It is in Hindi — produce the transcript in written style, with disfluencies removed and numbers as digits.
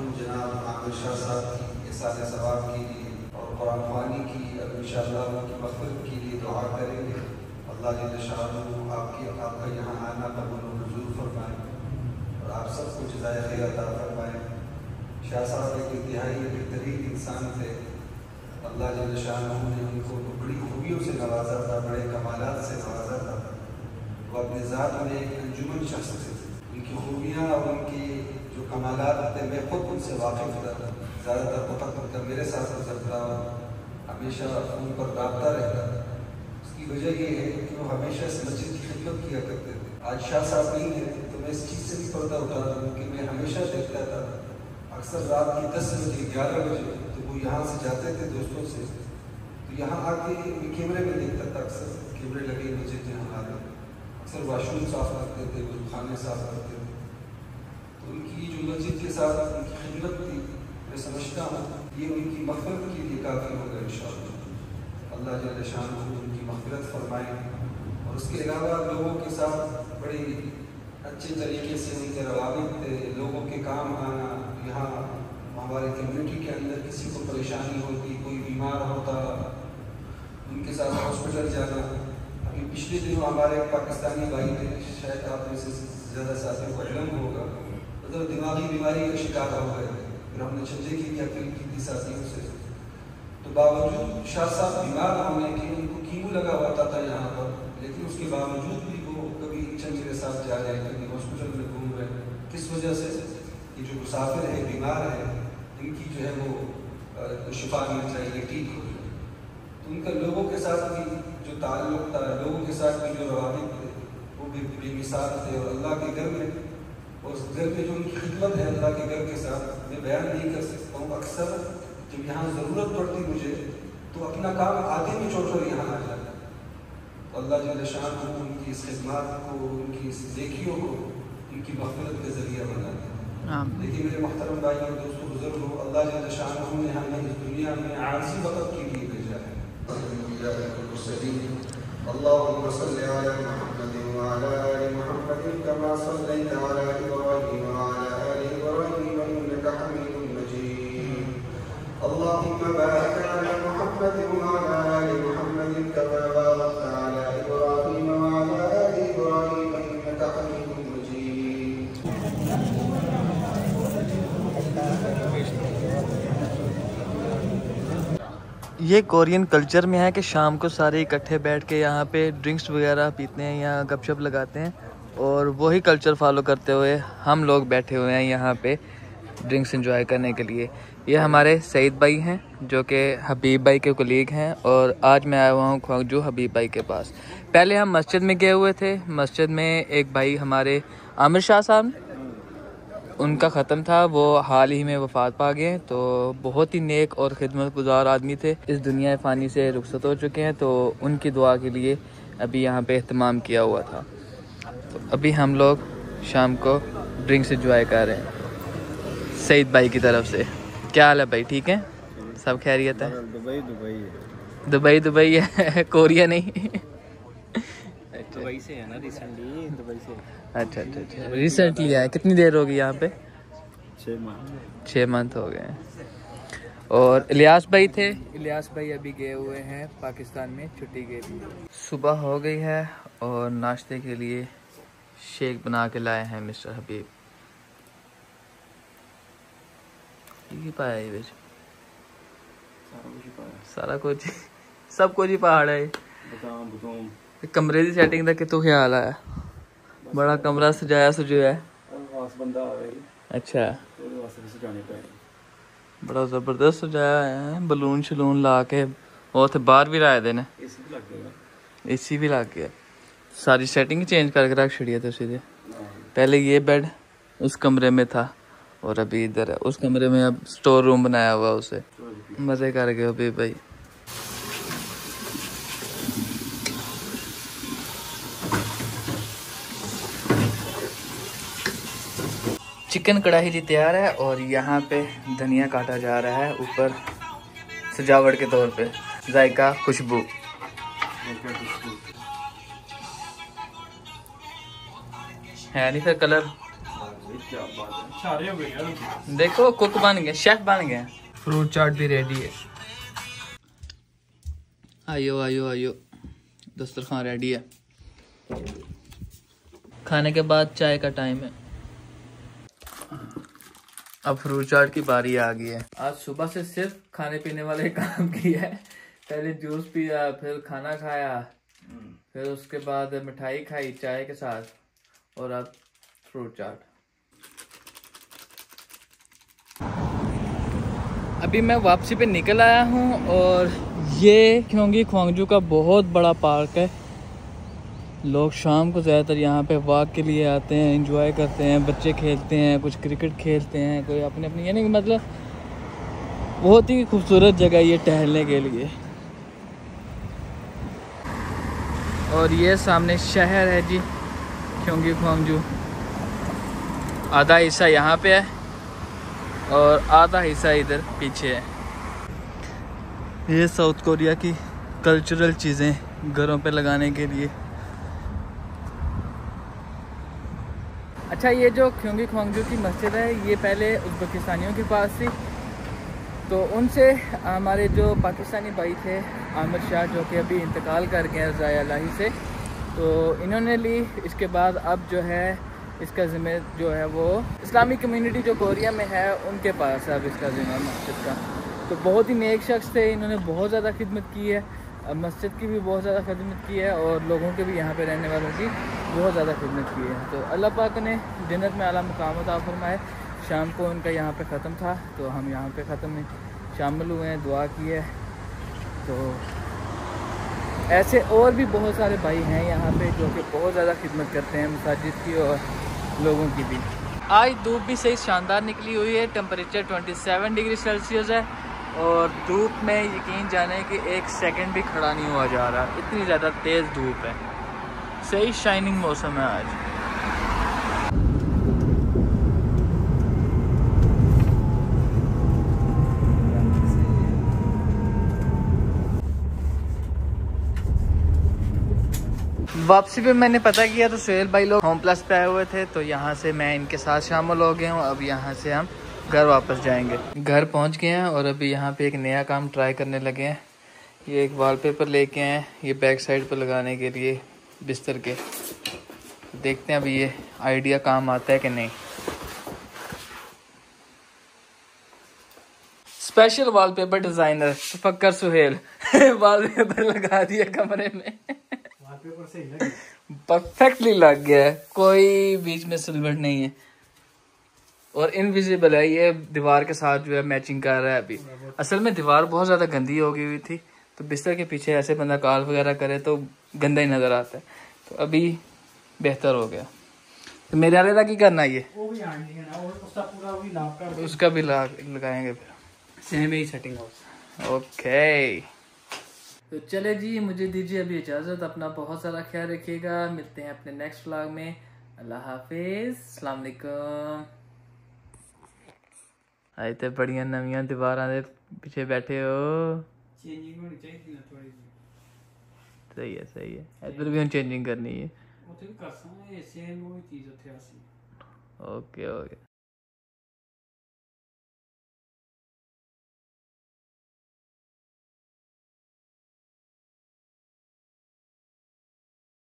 मरहूम जनाब आमिर शाह साहब की इसाल सवाब के लिए और कुरान ख़वानी की अब इंशाअल्लाह उनकी मग़फ़िरत के लिए दुआ करेंगे। अल्लाह जल्ल शाअनुहू आपका यहाँ आना कबूल मंजूर फरमाए और आप सबको जज़ाए खैर अता फरमाए। शाह साहब एक इंतहाई बेहतरीन इंसान थे। अल्लाह जल्ल शाअनुहू ने उनको बड़ी खूबियों से नवाजा था, बड़े कमालात से नवाजा था। वो अपने ज़ात में एक अंजुमन शख्स थे। उनकी खूबियाँ और उनकी जो कमालात थे मैं खुद उनसे वाकिफ़ था। ज़्यादातर वक़्त उनका मेरे साथ गुज़रता और हमेशा उन पर रब्ता रहता था। उसकी वजह ये है कि वो हमेशा इस मस्जिद की खिदमत किया करते थे। आज शाह साहब नहीं है तो मैं इस चीज़ से भी पर्दा उठा रहा हूँ कि मैं हमेशा देखता था अक्सर रात की 10 बजे 11 बजे तो वो यहाँ से जाते थे दोस्तों से, तो यहाँ आके कैमरे में देखता था। अक्सर कैमरे लगे मस्जिद जहाँ आ रहे, अक्सर वाशरूम साफ़ करते थे, खाने साफ़ करते थे। तो उनकी जो मस्जिद के साथ उनकी खिदमत थी मैं समझता हूँ ये उनकी मग़फ़िरत के लिए काफ़ी होगा इंशाअल्लाह। अल्लाह जल्ल शाअनुहू उनकी मग़फ़िरत फरमाए। और उसके अलावा लोगों के साथ बड़े अच्छे तरीके से उनके रवाबित थे, लोगों के काम आना। यहाँ हमारे कम्युनिटी के अंदर किसी को परेशानी होती, कोई बीमार होता, उनके साथ हॉस्पिटल जाना। अभी पिछले दिनों हमारे पाकिस्तानी भाई थे, शायद आप में से ज़्यादा साथियों को इल्म होगा, मतलब दिमागी बीमारी का शिकार हो गए थे। फिर हमने चंदे की भी अपील की थी साथियों से। तो बावजूद शाह साहब बीमार होने के उनको कीमो लगा होता था यहाँ पर, लेकिन उसके बावजूद भी वो कभी चंद के साथ जा रहे, कभी हॉस्पिटल में घूम रहे। किस वजह से? ये जो मुसाफिर है, बीमार है, इनकी जो है वो शिफा मिल जाएगी, ठीक हो जाए। तो उनका लोगों के साथ भी जो ताल्लुक़ था, लोगों के साथ भी जो रवाबित थे वो भी बेमिसाल थे। और अल्लाह के घर में और उस घर में जो उनकी खिदमत है अल्लाह के घर के साथ मैं बयान नहीं कर सकता हूँ। अक्सर जब यहाँ ज़रूरत पड़ती मुझे तो अपना काम आधे में छोड़ यहाँ आ जाता। तो अल्लाह जल्ल शाअनुहू उनकी इस खिदमत को, उनकी इस नेकियों को उनकी मग़फ़िरत का ज़रिया बना दिया। लेकिन मेरे मोहतरम भाई और दोस्तों बुज़ुर्गों, अल्लाह जल्ल शाअनुहू ने हमें इस दुनिया में आरज़ी वक़्त के लिए भेजा है। अल्लाहुम्मा सल्लि अला मुहम्मदिन व अला आलि मुहम्मदिन कमा सल्लैता अला इब्राहीम व अला आलि इब्राहीम इन्नका हमीदुम मजीद। अल्लाहुम्मा बारिक अला मुहम्मदिन व अला आलि मुहम्मदिन कमा बारकता अला इब्राहीम व अला आलि इब्राहीम इन्नका हमीदुम मजीद। ये कोरियन कल्चर में है कि शाम को सारे इकट्ठे बैठ के यहाँ पे ड्रिंक्स वगैरह पीते हैं, यहाँ गपशप लगाते हैं। और वही कल्चर फॉलो करते हुए हम लोग बैठे हुए हैं यहाँ पे ड्रिंक्स एंजॉय करने के लिए। ये हमारे सईद भाई हैं जो कि हबीब भाई के कोलीग हैं, और आज मैं आया हुआ हूँ ख्वांगजू हबीब भाई के पास। पहले हम मस्जिद में गए हुए थे। मस्जिद में एक भाई हमारे आमिर शाह साहब, उनका ख़त्म था, वो हाल ही में वफ़ात पा गए। तो बहुत ही नेक और खिदमतगुज़ार आदमी थे, इस दुनिया फ़ानी से रुखसत हो चुके हैं। तो उनकी दुआ के लिए अभी यहाँ पे एहतमाम किया हुआ था। तो अभी हम लोग शाम को ड्रिंक्स एंजॉय कर रहे हैं सईद भाई की तरफ से। क्या हाल है भाई, ठीक है? सब खैरियत है? दुबई दुबई है कोरिया नहीं। दुबई से है ना, रिसेंटली दुबई से। अच्छा, रिसेंटली आया। कितनी देर होगी यहाँ पे? 6 मंथ हो गए। और इलियास भाई थे, इलियास भाई अभी गए हुए हैं पाकिस्तान में छुट्टी के लिए। सुबह हो गई है और नाश्ते के लिए शेक बना के लाए हैं मिस्टर हबीब। ये पाया ये बेच सारा कुछ सब कुछ ही पहाड़ है। कमरे की सेटिंग का कितों ख्याल आया? बड़ा कमरा सजाया सुजाया है। अच्छा, बड़ा जबरदस्त सजाया है, बलून शलून ला के। और थे बाहर भी लाए देने, एसी भी लग गया। सारी सेटिंग चेंज करके रख छड़ी है तो सीधे। पहले ये बेड उस कमरे में था और अभी इधर है। उस कमरे में अब स्टोर रूम बनाया हुआ उसे। मजे कर गए अभी भाई। चिकन कढ़ाई जी तैयार है और यहाँ पे धनिया काटा जा रहा है ऊपर सजावट के तौर पे, जायका खुशबू। है नहीं फिर कलर क्या बात है, सारे हो गए यार। देखो कुक बन गए, शेफ बन गए। फ्रूट चाट भी रेडी है। आयो आयो आयो, दस्तरखान रेडी है। खाने के बाद चाय का टाइम है। अब फ्रूट चाट की बारी आ गई है। आज सुबह से सिर्फ खाने पीने वाले काम किया है। पहले जूस पिया, फिर खाना खाया, फिर उसके बाद मिठाई खाई चाय के साथ, और अब फ्रूट चाट। अभी मैं वापसी पे निकल आया हूँ और ये क्योंकि ख्वांगजू का बहुत बड़ा पार्क है। लोग शाम को ज़्यादातर यहाँ पे वॉक के लिए आते हैं, एंजॉय करते हैं, बच्चे खेलते हैं, कुछ क्रिकेट खेलते हैं, कोई अपने अपनी, यानी कि मतलब बहुत ही खूबसूरत जगह ये टहलने के लिए। और ये सामने शहर है जी क्योंकि ख्वांगजू। आधा हिस्सा यहाँ पे है और आधा हिस्सा इधर पीछे है। ये साउथ कोरिया की कल्चरल चीज़ें घरों पे लगाने के लिए। अच्छा, ये जो क्योंकि ख्वांगजू की मस्जिद है ये पहले उज़्बेकिस्तानियों के पास थी, तो उनसे हमारे जो पाकिस्तानी भाई थे आमिर शाह, जो कि अभी इंतकाल कर गए रज़ाए इलाही से, तो इन्होंने ली। इसके बाद अब जो है इसका ज़िम्मे जो है वो इस्लामी कम्युनिटी जो कोरिया में है उनके पास है अब इसका ज़िम्मा मस्जिद का। तो बहुत ही नेक शख्स थे, इन्होंने बहुत ज़्यादा खिदमत की है, मस्जिद की भी बहुत ज़्यादा खिदमत की है और लोगों के भी यहाँ पे रहने वालों की बहुत ज़्यादा खिदमत की है। तो अल्लाह पाक ने जन्नत में आला मुकाम अता फरमाए। शाम को उनका यहाँ पे ख़त्म था तो हम यहाँ पे ख़त्म में शामिल हुए हैं, दुआ की है। तो ऐसे और भी बहुत सारे भाई हैं यहाँ पे जो कि बहुत ज़्यादा खिदमत करते हैं मसाजिद की और लोगों की भी। आज धूप भी सही शानदार निकली हुई है। टेम्परेचर 27 डिग्री सेल्सियस है और धूप में यकीन जाने कि एक सेकंड भी खड़ा नहीं हुआ जा रहा, इतनी ज़्यादा तेज़ धूप है। सही शाइनिंग मौसम है आज। वापसी पे मैंने पता किया तो सुहेल भाई लोग होम प्लस पे आए हुए थे, तो यहाँ से मैं इनके साथ शामिल हो गया हूँ। अब यहाँ से हम घर वापस जाएंगे। घर पहुँच गए हैं और अभी यहाँ पे एक नया काम ट्राई करने लगे हैं। ये एक वॉलपेपर लेके आए हैं, ये बैक साइड पर लगाने के लिए बिस्तर के। देखते हैं अभी ये आइडिया काम आता है कि नहीं। Special wallpaper designer Fakhar Suhail wallpaper लगा दिया कमरे में। वॉलपेपर सही लग गया, परफेक्टली लग गया है, कोई बीच में सिल्वर नहीं है और इनविजिबल है। ये दीवार के साथ जो है मैचिंग कर रहा है। अभी असल में दीवार बहुत ज्यादा गंदी हो गई हुई थी, तो बिस्तर के पीछे ऐसे बंदा कॉल वगैरह करे तो गंदा ही नजर आता है। तो अभी बेहतर हो गया। तो मेरे वाले का की करना है ये, वो भी है ना, और उसका पूरा भी लाभ कर, उसका भी लगाएंगे फिर सेम ही सेटिंग हो। ओके, तो चले जी, मुझे दीजिए अभी इजाजत। अपना बहुत सारा ख्याल रखिएगा। मिलते हैं अपने नेक्स्ट व्लॉग में। अल्लाह हाफिज, अस्सलाम वालेकुम। आए थे बड़िया नविया दीवारां दे पीछे बैठे हो। चेंजिंग होनी चाहिए ना थोड़ी सी। सही है सही है, इधर भी हम चेंजिंग करनी है। Okay okay.